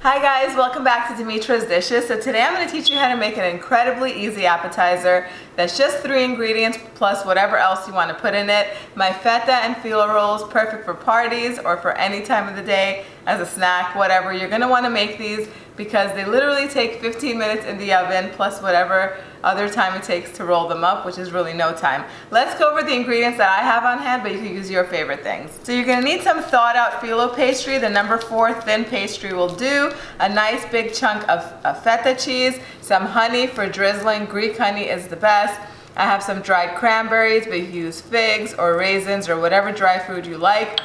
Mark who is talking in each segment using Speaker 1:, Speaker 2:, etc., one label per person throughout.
Speaker 1: Hi guys, welcome back to Dimitra's Dishes. So today I'm going to teach you how to make an incredibly easy appetizer that's just 3 ingredients plus whatever else you want to put in it. My Feta and Phyllo rolls, perfect for parties or for any time of the day as a snack, whatever. You're going to want to make these because they literally take 15 minutes in the oven plus whatever other time it takes to roll them up, which is really no time. Let's go over the ingredients that I have on hand, but you can use your favorite things. So you're going to need some thawed out Phyllo pastry. The number 4 thin pastry will do. A nice big chunk of feta cheese, some honey for drizzling. Greek honey is the best. I have some dried cranberries, but you can use figs or raisins or whatever dry food you like.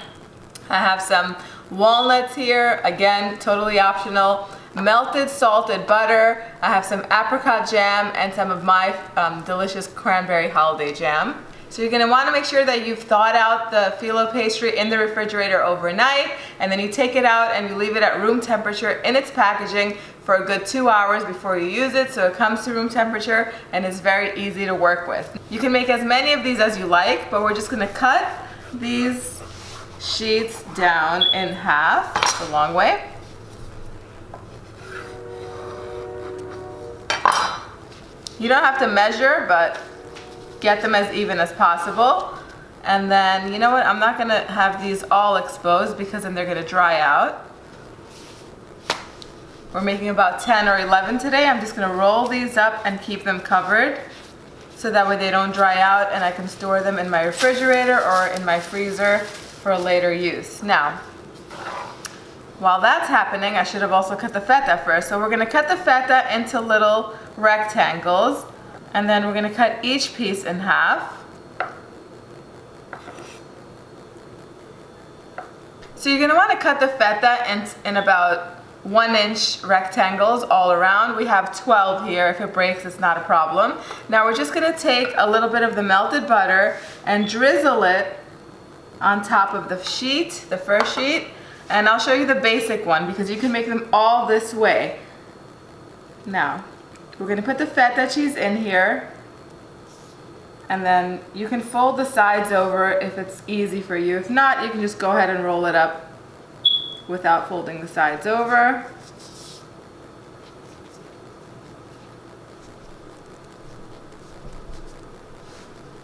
Speaker 1: I have some walnuts here, again, totally optional. Melted salted butter. I have some apricot jam and some of my delicious cranberry holiday jam. So you're going to want to make sure that you've thawed out the Phyllo pastry in the refrigerator overnight, and then you take it out and you leave it at room temperature in its packaging for a good 2 hours before you use it, so it comes to room temperature and is very easy to work with. You can make as many of these as you like, but we're just going to cut these sheets down in half the long way. You don't have to measure, but get them as even as possible. And then, you know what, I'm not gonna have these all exposed because then they're gonna dry out. We're making about 10 or 11 today. I'm just gonna roll these up and keep them covered so that way they don't dry out and I can store them in my refrigerator or in my freezer for later use. Now, while that's happening, I should have also cut the feta first. So we're gonna cut the feta into little rectangles, and then we're gonna cut each piece in half. So you're gonna wanna cut the feta in about 1-inch rectangles all around. We have 12 here. If it breaks, it's not a problem. Now we're just gonna take a little bit of the melted butter and drizzle it on top of the sheet, the first sheet. And I'll show you the basic one because you can make them all this way. Now, we're gonna put the feta cheese in here, and then you can fold the sides over if it's easy for you. If not, you can just go ahead and roll it up without folding the sides over.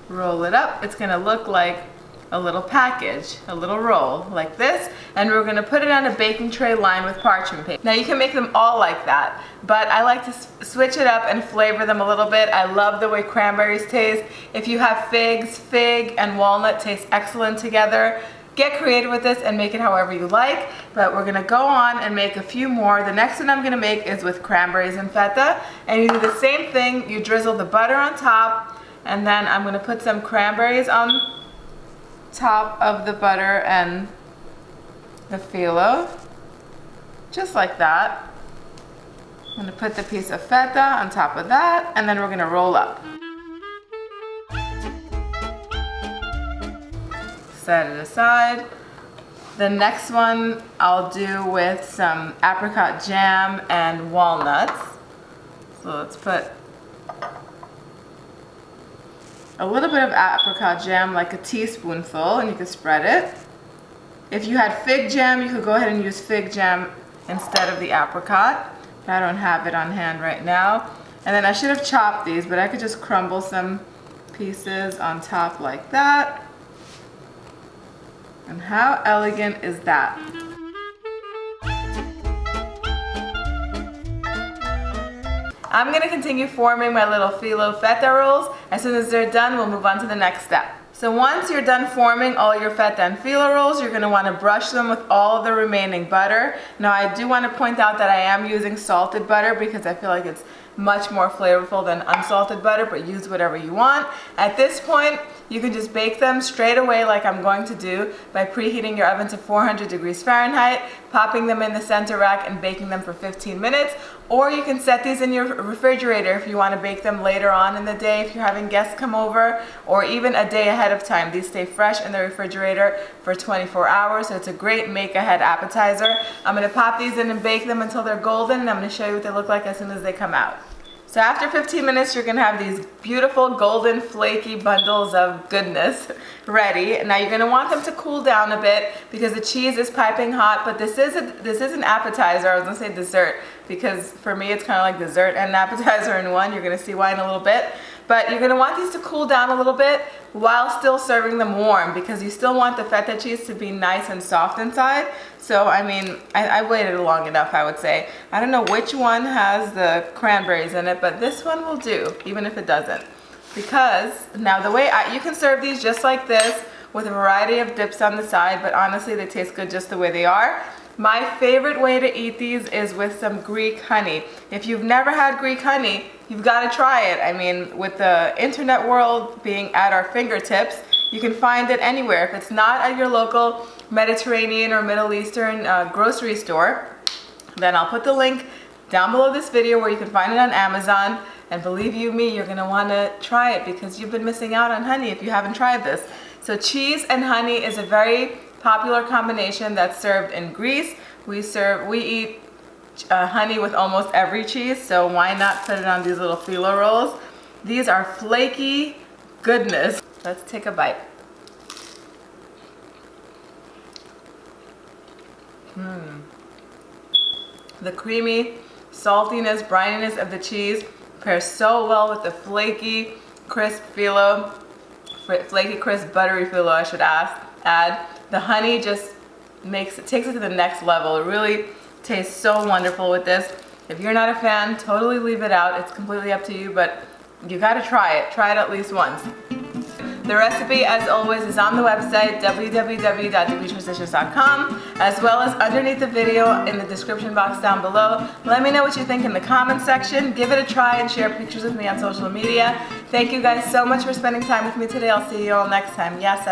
Speaker 1: Roll it up. It's gonna look like a little package, a little roll like this, and we're gonna put it on a baking tray lined with parchment paper. Now you can make them all like that, but I like to switch it up and flavor them a little bit. I love the way cranberries taste. If you have figs, fig and walnut taste excellent together. Get creative with this and make it however you like, but we're gonna go on and make a few more. The next one I'm gonna make is with cranberries and feta, and you do the same thing. You drizzle the butter on top, and then I'm gonna put some cranberries on top of the butter and the Phyllo, just like that. I'm gonna put the piece of feta on top of that, and then we're gonna roll up. Set it aside. The next one I'll do with some apricot jam and walnuts. So let's put a little bit of apricot jam, like a teaspoonful, and you can spread it. If you had fig jam, you could go ahead and use fig jam instead of the apricot. I don't have it on hand right now. And then I should have chopped these, but I could just crumble some pieces on top like that. And how elegant is that? I'm gonna continue forming my little Phyllo feta rolls. As soon as they're done, we'll move on to the next step. So once you're done forming all your feta and Phyllo rolls, you're gonna wanna brush them with all of the remaining butter. Now I do wanna point out that I am using salted butter because I feel like it's much more flavorful than unsalted butter, but use whatever you want. At this point, you can just bake them straight away like I'm going to do by preheating your oven to 400 degrees Fahrenheit, popping them in the center rack and baking them for 15 minutes. Or you can set these in your refrigerator if you want to bake them later on in the day if you're having guests come over, or even a day ahead of time. These stay fresh in the refrigerator for 24 hours, so it's a great make-ahead appetizer. I'm going to pop these in and bake them until they're golden, and I'm going to show you what they look like as soon as they come out. So after 15 minutes, you're gonna have these beautiful golden flaky bundles of goodness ready. Now you're gonna want them to cool down a bit because the cheese is piping hot, but this is an appetizer. I was gonna say dessert because for me it's kind of like dessert and an appetizer in one. You're gonna see why in a little bit. But you're gonna want these to cool down a little bit while still serving them warm because you still want the feta cheese to be nice and soft inside. So I mean, I waited long enough, I would say. I don't know which one has the cranberries in it, but this one will do, even if it doesn't. Because now the way you can serve these just like this with a variety of dips on the side, but honestly they taste good just the way they are. My favorite way to eat these is with some Greek honey. If you've never had Greek honey, you've got to try it. I mean, with the internet world being at our fingertips, you can find it anywhere. If it's not at your local Mediterranean or Middle Eastern grocery store, then I'll put the link down below this video where you can find it on Amazon. And believe you me, you're going to want to try it because you've been missing out on honey if you haven't tried this. So cheese and honey is a very popular combination that's served in Greece. We eat honey with almost every cheese, so why not put it on these little phyllo rolls? These are flaky goodness. Let's take a bite. The creamy saltiness, brininess of the cheese pairs so well with the flaky, crisp phyllo, flaky, crisp, buttery phyllo, I should add. The honey just takes it to the next level. It really tastes so wonderful with this. If you're not a fan, totally leave it out. It's completely up to you, but you gotta try it. Try it at least once. The recipe, as always, is on the website, www.dimitrasdishes.com, as well as underneath the video in the description box down below. Let me know what you think in the comment section. Give it a try and share pictures with me on social media. Thank you guys so much for spending time with me today. I'll see you all next time. Yes,